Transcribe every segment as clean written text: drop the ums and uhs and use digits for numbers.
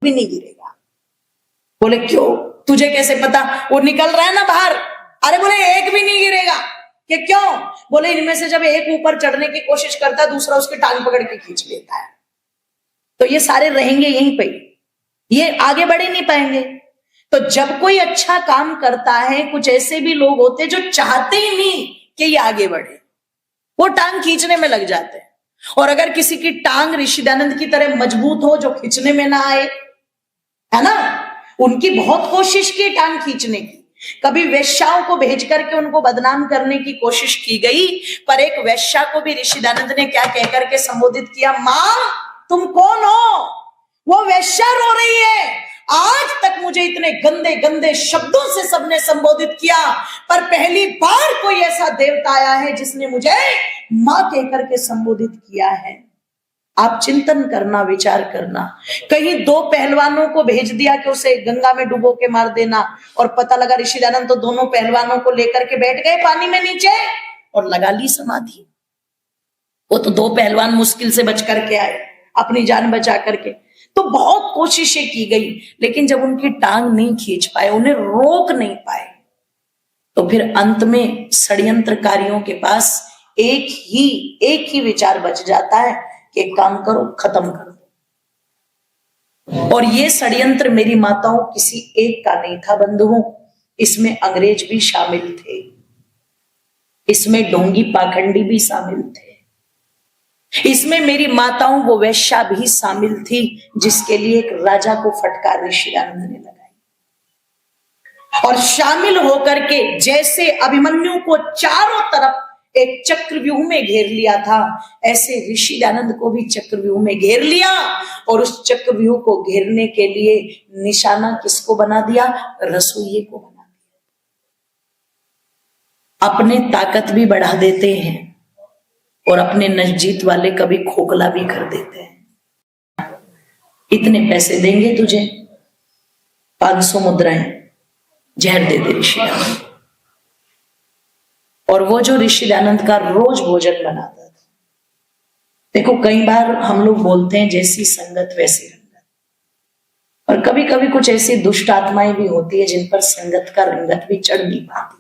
भी नहीं गिरेगा। बोले क्यों, तुझे कैसे पता? वो निकल रहा है ना बाहर। अरे बोले एक भी नहीं गिरेगा। कि क्यों? बोले इनमें से जब एक ऊपर चढ़ने की कोशिश करता है, दूसरा उसकी टांग पकड़ के खींच लेता है, तो ये सारे रहेंगे यहीं पे, ये आगे बढ़े नहीं पाएंगे। तो जब कोई अच्छा काम करता है, कुछ ऐसे भी लोग होते हैं जो चाहते ही नहीं कि ये आगे बढ़े, वो टांग खींचने में लग जाते हैं। और अगर किसी की टांग ऋषि दयानंद की तरह मजबूत हो, जो खींचने में ना आए, है ना, उनकी बहुत कोशिश की टांग खींचने की। कभी वेश्याओं को भेज करके उनको बदनाम करने की कोशिश की गई, पर एक वेश्या को भी ऋषि दयानंद ने क्या कहकर के संबोधित किया, मां तुम कौन हो? वो वेश्या रो रही है। आज तक मुझे इतने गंदे गंदे शब्दों से सबने संबोधित किया, पर पहली बार कोई ऐसा देवता आया है जिसने मुझे मां कहकर के संबोधित किया है। आप चिंतन करना, विचार करना। कहीं दो पहलवानों को भेज दिया कि उसे गंगा में डुबो के मार देना, और पता लगा ऋषि दयानंद तो दोनों पहलवानों को लेकर के बैठ गए पानी में नीचे और लगा ली समाधि। वो तो दो पहलवान मुश्किल से बच करके आए, अपनी जान बचा करके। तो बहुत कोशिशें की गई, लेकिन जब उनकी टांग नहीं खींच पाए, उन्हें रोक नहीं पाए, तो फिर अंत में षड्यंत्रकारियों के पास एक ही विचार बच जाता है कि एक काम करो, खत्म कर दो। और ये षड्यंत्र मेरी माताओं किसी एक का नहीं था बंधुओं, इसमें अंग्रेज भी शामिल थे, इसमें ढोंगी पाखंडी भी शामिल थे, इसमें मेरी माताओं वो वैश्या भी शामिल थी, जिसके लिए एक राजा को फटकार ऋषि दयानंद ने लगाई। और शामिल होकर के जैसे अभिमन्यु को चारों तरफ एक चक्रव्यूह में घेर लिया था, ऐसे ऋषि दयानंद को भी चक्रव्यूह में घेर लिया। और उस चक्रव्यूह को घेरने के लिए निशाना किसको बना दिया? रसोइये को बना दिया। अपने ताकत भी बढ़ा देते हैं और अपने नजदीक वाले कभी खोखला भी कर देते हैं। इतने पैसे देंगे तुझे, 500 मुद्राएं, जहर दे दे ऋषि दयानंद। और वो जो ऋषि दयानंद का रोज भोजन बनाता था। देखो कई बार हम लोग बोलते हैं जैसी संगत वैसी रंगत, और कभी कभी कुछ ऐसी दुष्ट आत्माएं भी होती है जिन पर संगत का रंगत भी चढ़ नहीं पाती।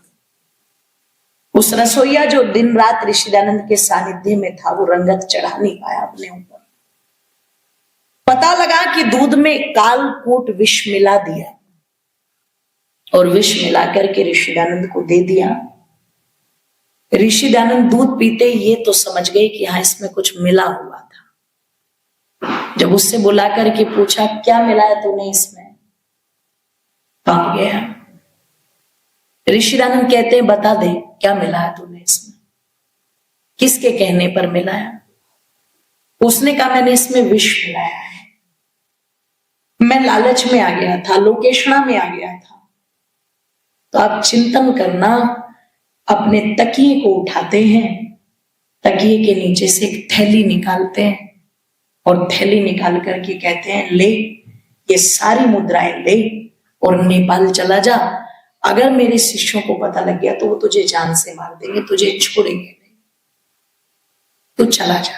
उस रसोईया जो दिन रात ऋषि दयानंद के सानिध्य में था, वो रंगत चढ़ा नहीं पाया अपने ऊपर। पता लगा कि दूध में कालकूट विष मिला दिया, और विष मिलाकर के ऋषि दयानंद को दे दिया। ऋषि दयानंद दूध पीते ये तो समझ गए कि हाँ इसमें कुछ मिला हुआ था। जब उससे बुला करके पूछा क्या मिला है तूने इसमें, कांप गया। ऋषि दयानंद कहते हैं बता दे क्या मिला है तूने इसमें, किसके कहने पर मिलाया? उसने कहा मैंने इसमें विष मिलाया है, मैं लालच में आ गया था, लोकेशना में आ गया था। तो आप चिंतन करना, अपने तकिए को उठाते हैं, तकिए के नीचे से एक थैली निकालते हैं, और थैली निकाल करके कहते हैं ले ये सारी मुद्राएं ले और नेपाल चला जा। अगर मेरे शिष्यों को पता लग गया तो वो तुझे जान से मार देंगे, तुझे छोड़ेंगे नहीं, तू चला जा।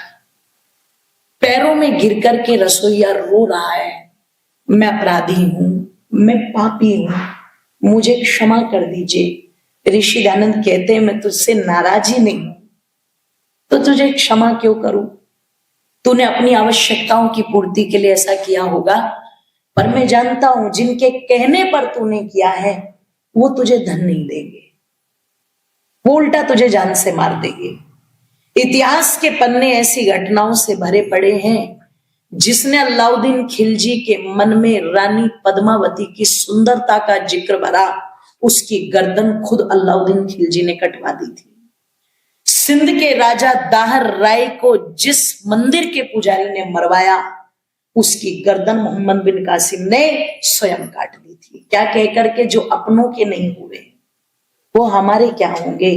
पैरों में गिर करके रसोईया रो रहा है, मैं अपराधी हूं, मैं पापी हूं, मुझे क्षमा कर दीजिए। ऋषि दयानंद कहते हैं मैं तुझसे नाराज ही नहीं हूं, तो तुझे क्षमा क्यों करूं? तूने अपनी आवश्यकताओं की पूर्ति के लिए ऐसा किया होगा, पर मैं जानता हूं जिनके कहने पर तूने किया है वो तुझे धन नहीं देंगे, वो उल्टा तुझे जान से मार देंगे। इतिहास के पन्ने ऐसी घटनाओं से भरे पड़े हैं, जिसने अलाउद्दीन खिलजी के मन में रानी पद्मावती की सुंदरता का जिक्र भरा, उसकी गर्दन खुद अलाउद्दीन खिलजी ने कटवा दी थी। सिंध के राजा दाहर राय को जिस मंदिर के पुजारी ने मरवाया, उसकी गर्दन मोहम्मद बिन कासिम ने स्वयं काट दी थी। क्या कहकर के जो अपनों के नहीं हुए वो हमारे क्या होंगे?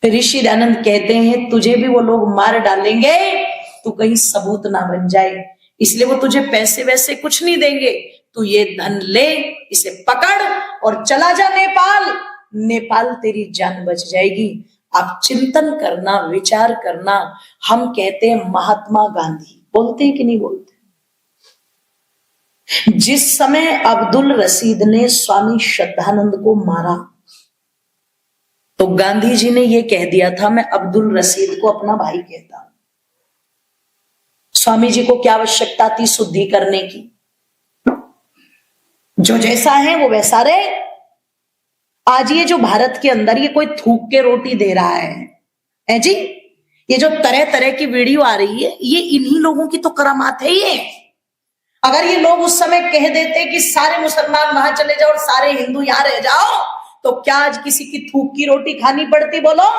ऋषि दयानंद कहते हैं तुझे भी वो लोग मार डालेंगे, तू कहीं सबूत ना बन जाए, इसलिए वो तुझे पैसे वैसे कुछ नहीं देंगे। तू ये धन ले, इसे पकड़ और चला जा नेपाल, नेपाल तेरी जान बच जाएगी। आप चिंतन करना, विचार करना। हम कहते हैं महात्मा गांधी, बोलते हैं कि नहीं बोलते? जिस समय अब्दुल रशीद ने स्वामी श्रद्धानंद को मारा तो गांधी जी ने यह कह दिया था, मैं अब्दुल रशीद को अपना भाई कहता हूं। स्वामी जी को क्या आवश्यकता थी शुद्धि करने की? जो जैसा है वो वैसा रहे। आज ये जो भारत के अंदर ये कोई थूक के रोटी दे रहा है जी, ये जो तरह तरह की वीडियो आ रही है, ये इन्हीं लोगों की तो करामात है ये। अगर ये लोग उस समय कह देते कि सारे मुसलमान वहां चले जाओ और सारे हिंदू यहां रह जाओ, तो क्या आज किसी की थूक की रोटी खानी पड़ती? बोलो,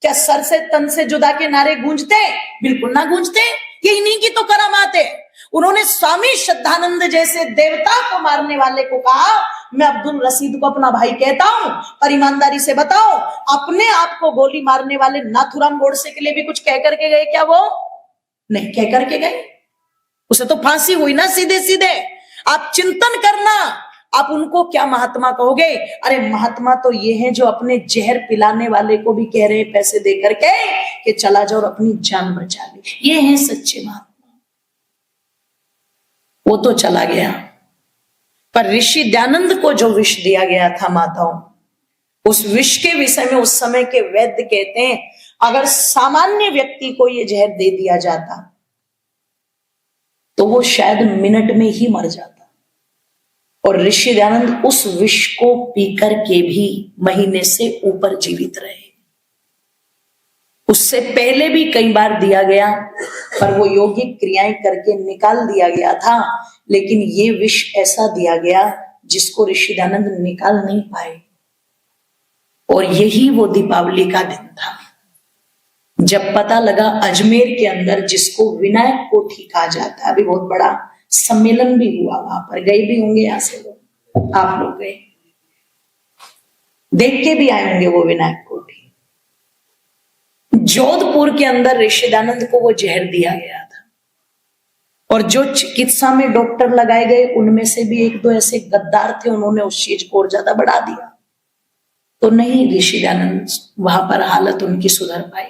क्या सर से तन से जुदा के नारे गूंजते? बिल्कुल ना गूंजते। ये इन्हीं की तो करामात है। उन्होंने स्वामी श्रद्धानंद जैसे देवता को मारने वाले को कहा, मैं अब्दुल रशीद को अपना भाई कहता हूं। पर ईमानदारी से बताओ, अपने आप को गोली मारने वाले नाथुराम गोडसे के लिए भी कुछ कह करके गए क्या? वो नहीं कह करके गए। उसे तो फांसी हुई ना सीधे सीधे। आप चिंतन करना, आप उनको क्या महात्मा कहोगे? अरे महात्मा तो ये हैं जो अपने जहर पिलाने वाले को भी कह रहे हैं पैसे दे करके कि चला जाओ और अपनी जान बचा ले। ये हैं सच्चे महात्मा। वो तो चला गया, पर ऋषि दयानंद को जो विष दिया गया था माताओं, उस विष के विषय में उस समय के वैद्य कहते हैं, अगर सामान्य व्यक्ति को ये जहर दे दिया जाता तो वो शायद मिनट में ही मर जाता। और ऋषि दयानंद उस विष को पीकर के भी महीने से ऊपर जीवित रहे। उससे पहले भी कई बार दिया गया, पर वो यौगिक क्रियाएं करके निकाल दिया गया था। लेकिन ये विष ऐसा दिया गया जिसको ऋषि दयानंद निकाल नहीं पाए। और यही वो दीपावली का दिन था जब पता लगा अजमेर के अंदर, जिसको विनायक कोठी कहा जाता है, अभी बहुत बड़ा सम्मेलन भी हुआ, वहां पर गए भी होंगे, यहां से लोग, आप लोग गए, देख के भी आए होंगे वो विनायक कोठी। जोधपुर के अंदर ऋषि दयानंद को वो जहर दिया गया था। और जो चिकित्सा में डॉक्टर लगाए गए, उनमें से भी एक दो ऐसे गद्दार थे, उन्होंने उस चीज को और ज्यादा बढ़ा दिया। तो नहीं ऋषि दयानंद वहां पर हालत उनकी सुधर पाई।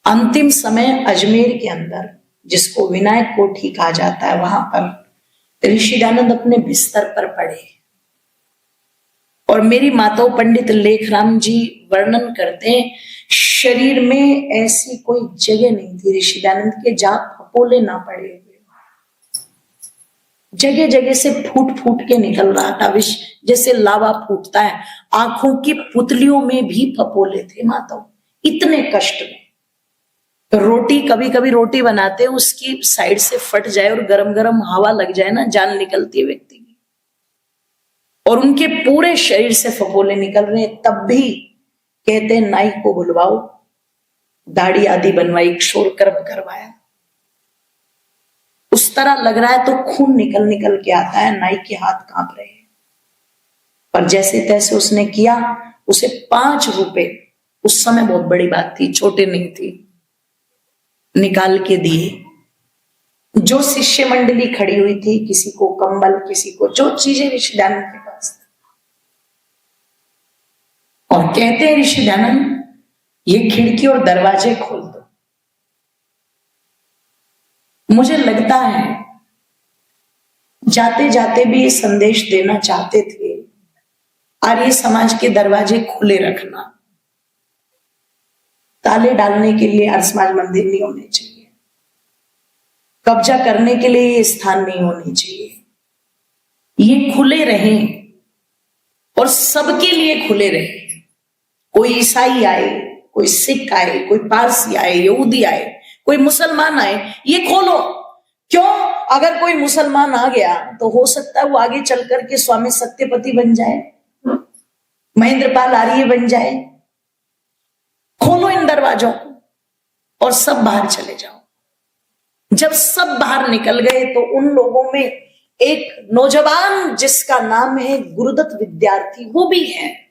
अंतिम समय अजमेर के अंदर, जिसको विनायक कोठी कहा जाता है, वहां पर ऋषि दयानंद अपने बिस्तर पर पड़े। और मेरी माताओं पंडित लेखराम जी वर्णन करते हैं, शरीर में ऐसी कोई जगह नहीं थी ऋषि दयानंद के जहां फपोले ना पड़े हुए। जगह जगह से फूट फूट के निकल रहा था विष, जैसे लावा फूटता है। आंखों की पुतलियों में भी फपोले थे माताओं, इतने कष्ट में। तो रोटी, कभी कभी रोटी बनाते हैं, उसकी साइड से फट जाए और गरम गरम हवा लग जाए ना, जान निकलती है व्यक्ति की। और उनके पूरे शरीर से फपोले निकल रहे हैं, तब भी कहते हैं नाई को बुलवाओ, दाढ़ी आदि बनवाई, क्षौर कर्म करवाया। उस तरह लग रहा है तो खून निकल निकल के आता है, नाई के हाथ कांप रहे हैं। पर जैसे तैसे उसने किया। उसे 5 रुपए, उस समय बहुत बड़ी बात थी, छोटे नहीं थी, निकाल के दिए। जो शिष्य मंडली खड़ी हुई थी, किसी को कंबल, किसी को जो चीजें ऋषि दयानंद के पास थी। और कहते हैं ऋषि दयानंद, ये खिड़की और दरवाजे खोल दो। मुझे लगता है जाते जाते भी ये संदेश देना चाहते थे, आर्य समाज के दरवाजे खुले रखना। ताले डालने के लिए आर्य समाज मंदिर नहीं होने चाहिए, कब्जा करने के लिए ये स्थान नहीं होने चाहिए। ये खुले रहें और सबके लिए खुले रहें। कोई ईसाई आए, कोई सिख आए, कोई पारसी आए, यहूदी आए, कोई मुसलमान आए, ये खोलो। क्यों? अगर कोई मुसलमान आ गया तो हो सकता है वो आगे चल करके स्वामी सत्यपति बन जाए, महेंद्रपाल आर्य बन जाए। खोलो इन दरवाजों को और सब बाहर चले जाओ। जब सब बाहर निकल गए तो उन लोगों में एक नौजवान जिसका नाम है गुरुदत्त विद्यार्थी, वो भी है।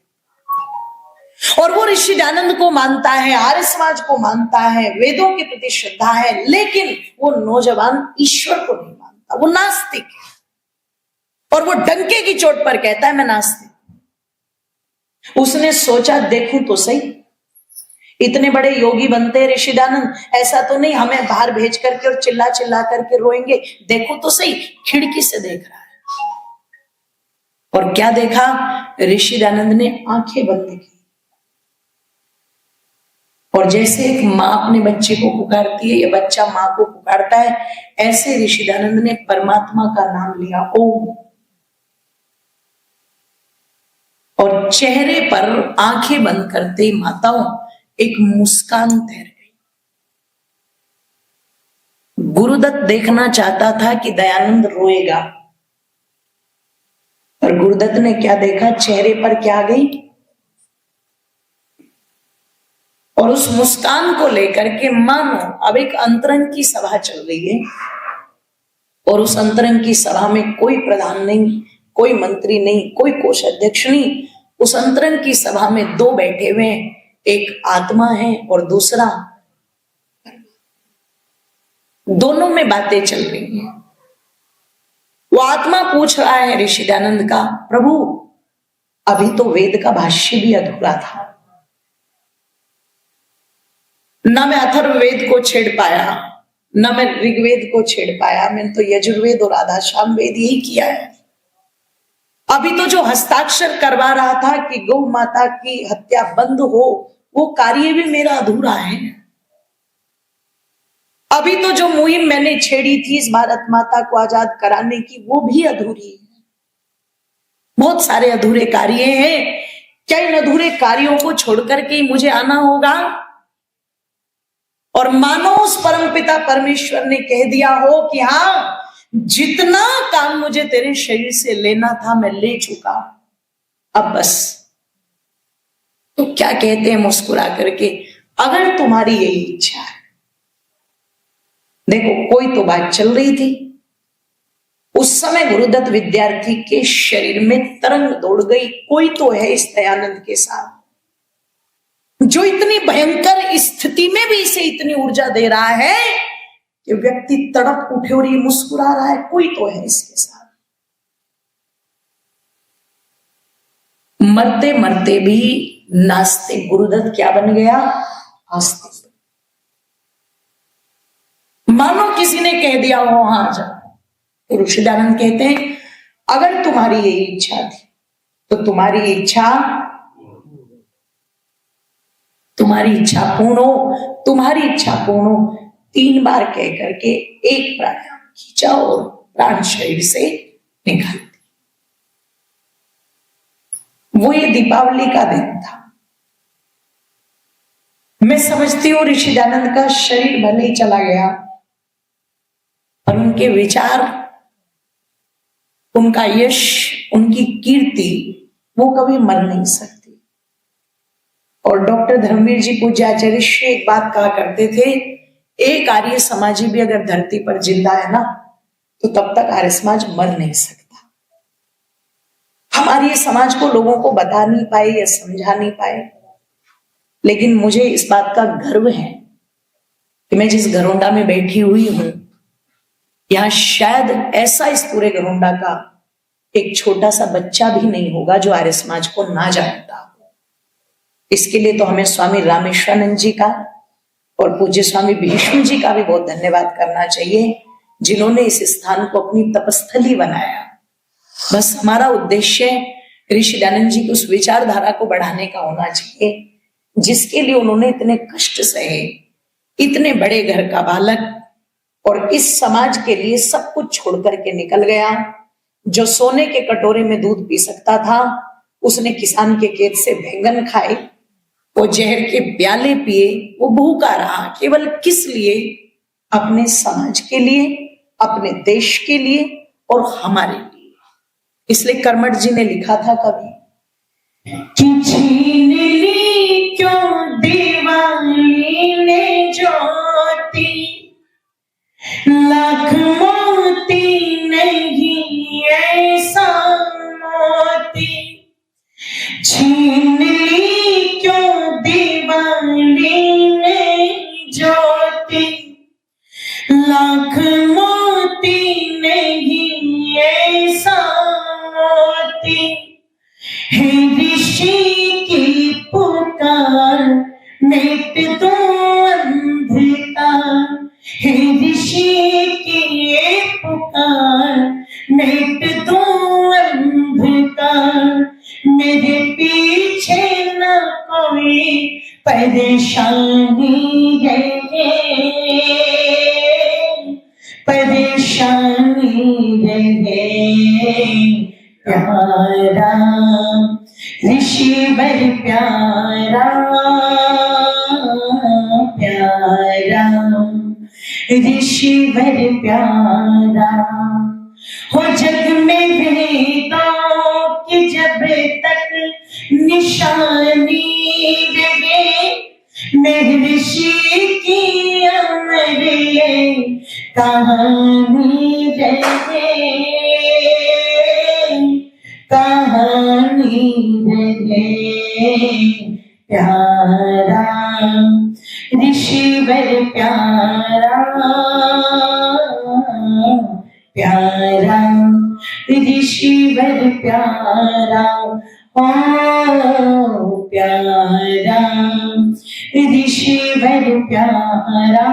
और वो ऋषि दयानंद को मानता है, आर्य समाज को मानता है, वेदों के प्रति श्रद्धा है, लेकिन वो नौजवान ईश्वर को नहीं मानता, वो नास्तिक है। और वो डंके की चोट पर कहता है मैं नास्तिक। उसने सोचा देखूं तो सही, इतने बड़े योगी बनते हैं ऋषिदानंद, ऐसा तो नहीं हमें बाहर भेज करके और चिल्ला चिल्ला करके रोएंगे। देखो तो सही, खिड़की से देख रहा है। और क्या देखा? ऋषिदानंद ने आंखें बंद की, और जैसे एक माँ अपने बच्चे को पुकारती है या बच्चा माँ को पुकारता है, ऐसे ऋषिदानंद ने परमात्मा का नाम लिया, ओम। और चेहरे पर आंखें बंद करते ही माताओं एक मुस्कान तैर गई। गुरुदत्त देखना चाहता था कि दयानंद रोएगा, पर गुरुदत्त ने क्या देखा? चेहरे पर क्या गई? और उस मुस्कान को लेकर के मानो अब एक अंतरंग की सभा चल रही है, और उस अंतरंग की सभा में कोई प्रधान नहीं, कोई मंत्री नहीं, कोई कोषाध्यक्ष नहीं। उस अंतरंग की सभा में दो बैठे हुए हैं, एक आत्मा है और दूसरा, दोनों में बातें चल रही हैं। वो आत्मा पूछ रहा है ऋषिदानंद का, प्रभु अभी तो वेद का भाष्य भी अधूरा था, न मैं अथर्ववेद को छेड़ पाया, न मैं ऋग्वेद को छेड़ पाया, मैंने तो यजुर्वेद और आधाशाम वेद यही किया है। अभी तो जो हस्ताक्षर करवा रहा था कि गौ माता की हत्या बंद हो, वो कार्य भी मेरा अधूरा है। अभी तो जो मुहिम मैंने छेड़ी थी इस भारत माता को आजाद कराने की, वो भी अधूरी है। बहुत सारे अधूरे कार्य हैं। क्या इन अधूरे कार्यों को छोड़कर के मुझे आना होगा? और मानो उस परमपिता परमेश्वर ने कह दिया हो कि हाँ, जितना काम मुझे तेरे शरीर से लेना था मैं ले चुका, अब बस। तो क्या कहते हैं मुस्कुरा करके, अगर तुम्हारी यही इच्छा है। देखो, कोई तो बात चल रही थी। उस समय गुरुदत्त विद्यार्थी के शरीर में तरंग दौड़ गई, कोई तो है इस दयानंद के साथ जो इतनी भयंकर स्थिति में भी इसे इतनी ऊर्जा दे रहा है कि व्यक्ति तड़प उठे और ये मुस्कुरा रहा है, कोई तो है इसके साथ। मरते मरते भी नास्तिक गुरुदत्त क्या बन गया? आस्तिक। मानो किसी ने कह दिया हो हाँ जा। तो ऋषिदानंद कहते हैं, अगर तुम्हारी यही इच्छा थी तो तुम्हारी इच्छा पूर्ण हो, तुम्हारी इच्छा पूर्ण हो। 3 बार कह करके एक प्राणायाम खींचा और प्राण शरीर से निकाल दिया। वो ये दीपावली का दिन था। मैं समझती हूँ ऋषिदानंद का शरीर भले ही चला गया, पर उनके विचार, उनका यश, उनकी कीर्ति वो कभी मर नहीं सकती। और डॉक्टर धर्मवीर जी पूज्याचार्य श्री एक बात कहा करते थे, एक आर्य समाजी भी अगर धरती पर जिंदा है ना, तो तब तक आर्य समाज मर नहीं सकता। हमारे समाज को लोगों को बता नहीं पाए या समझा नहीं पाए, लेकिन मुझे इस बात का गर्व है कि मैं जिस घरोंडा में बैठी हुई हूं, यहां शायद ऐसा इस पूरे घरोंडा का एक छोटा सा बच्चा भी नहीं होगा जो आर्य समाज को ना जानता हो। इसके लिए तो हमें स्वामी रामेश्वरानंद जी का और पूज्य स्वामी भीष्म जी का भी बहुत धन्यवाद करना चाहिए, जिन्होंने इस स्थान को अपनी तपस्थली बनाया। बस हमारा उद्देश्य ऋषिदानंद जी की उस विचारधारा को बढ़ाने का होना चाहिए, जिसके लिए उन्होंने इतने कष्ट सहे, इतने बड़े घर का बालक, और इस समाज के लिए सब कुछ छोड़ करके निकल गया। जो सोने के कटोरे में दूध पी सकता था, उसने किसान के खेत से बैंगन खाए, वो जहर के प्याले पिए, वो भूखा रहा। केवल किस लिए? अपने समाज के लिए, अपने देश के लिए और हमारे लिए। इसलिए कर्मठ जी ने लिखा था कभी कि छीन ली क्यों दीवानी ने ज्योति, लाख मोती नहीं ऐसा मोती, छीन ली क्यों दीवानी ने ज्योति, लाख मोती नहीं ऐसा मोती, है ऋषि की पुकार में की ये पुकार, मिट दूं अंधकार, मेरे पीछे न कोई परेशानी रहे, परेशानी रहे। प्यारा ऋषिवर प्यारा, प्यारा ऋषिवर प्यारा, हो जग में भेदों की जब तक निशानी रहे, मेरे ऋषि की अमर कहानी रहे, कहानी रहे। प्यारा ऋषिवर प्यारा, प्यारा ऋषिवर प्यारा, ओ प्यारा ऋषिवर प्यारा,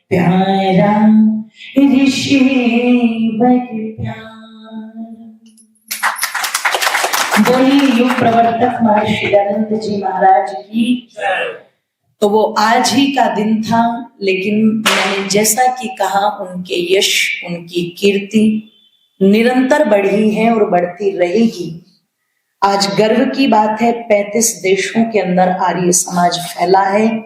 प्यारा ऋषिवर प्यारा। बोलिए युग प्रवर्तक महर्षि दयानंद जी महाराज की। तो वो आज ही का दिन था, लेकिन मैंने जैसा कि कहा, उनके यश, उनकी कीर्ति निरंतर बढ़ी है और बढ़ती रहेगी। आज गर्व की बात है, 35 देशों के अंदर आर्य समाज फैला है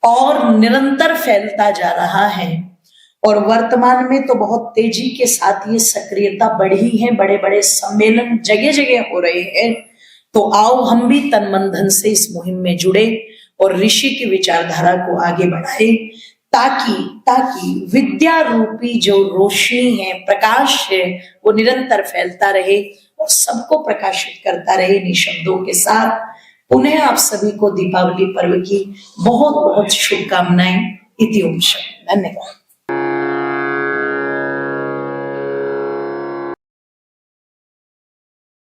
और निरंतर फैलता जा रहा है। और वर्तमान में तो बहुत तेजी के साथ ये सक्रियता बढ़ी है, बड़े बड़े सम्मेलन जगह जगह हो रहे हैं। तो आओ हम भी तन मन धन से इस मुहिम में जुड़े और ऋषि की विचारधारा को आगे बढ़ाए, ताकि विद्या रूपी जो रोशनी है, प्रकाश है, वो निरंतर फैलता रहे और सबको प्रकाशित करता रहे। इन शब्दों के साथ पुनः आप सभी को दीपावली पर्व की बहुत बहुत शुभकामनाएं। इति ओम। धन्यवाद।